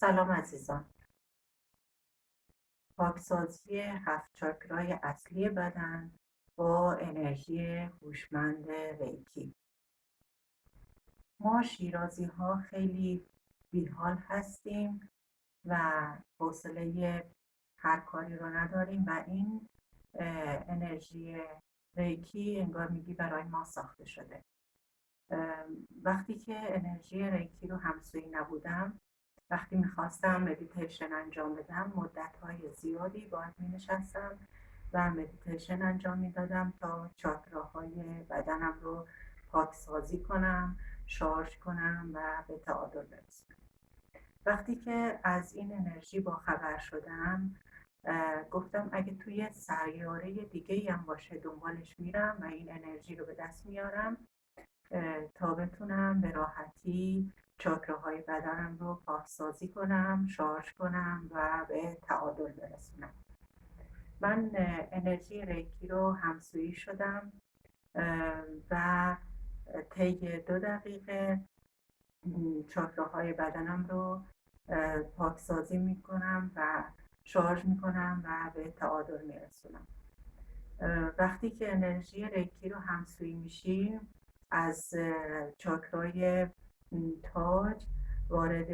سلام عزیزان. پاکسازی 7 چاکرای اصلی بدن با انرژی هوشمند ریکی. ما شیرازی ها خیلی بیحال هستیم و حوصله هر کاری رو نداریم و این انرژی ریکی انگار میگی برای ما ساخته شده. وقتی که انرژی ریکی رو همسویی نبودم، وقتی میخواستم مدیتیشن انجام بدم مدت‌های زیادی باید مینشستم و مدیتیشن انجام میدادم تا چاکراهای بدنم رو پاکسازی کنم، شارژ کنم و به تعادل برسونم. وقتی که از این انرژی با خبر شدم، گفتم اگه توی سیاره دیگه هم باشه دنبالش میرم و این انرژی رو به دست میارم تا بتونم به راحتی چاکراهای بدنم رو پاکسازی کنم، شارژ کنم و به تعادل برسونم. من انرژی ریکی رو همسویی شدم و طی 2 دقیقه چاکراهای بدنم رو پاکسازی میکنم و شارژ میکنم و به تعادل میرسونم. وقتی که انرژی ریکی رو همسویی میشیم، از چاکرای تاج وارد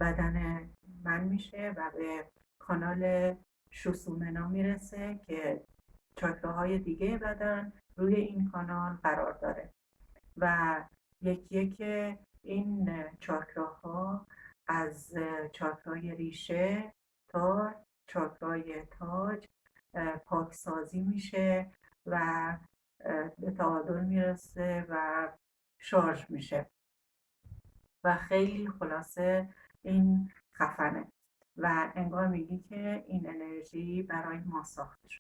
بدن من میشه و به کانال شوسومنا میرسه که چاکراهای دیگه بدن روی این کانال قرار داره و یکی یک این چاکراها از چاکرای ریشه تا چاکرای تاج پاکسازی میشه و به تعادل میرسه و شارژ میشه و خیلی خلاصه این خفنه و انگار میگی که این انرژی برای ما ساخته شده.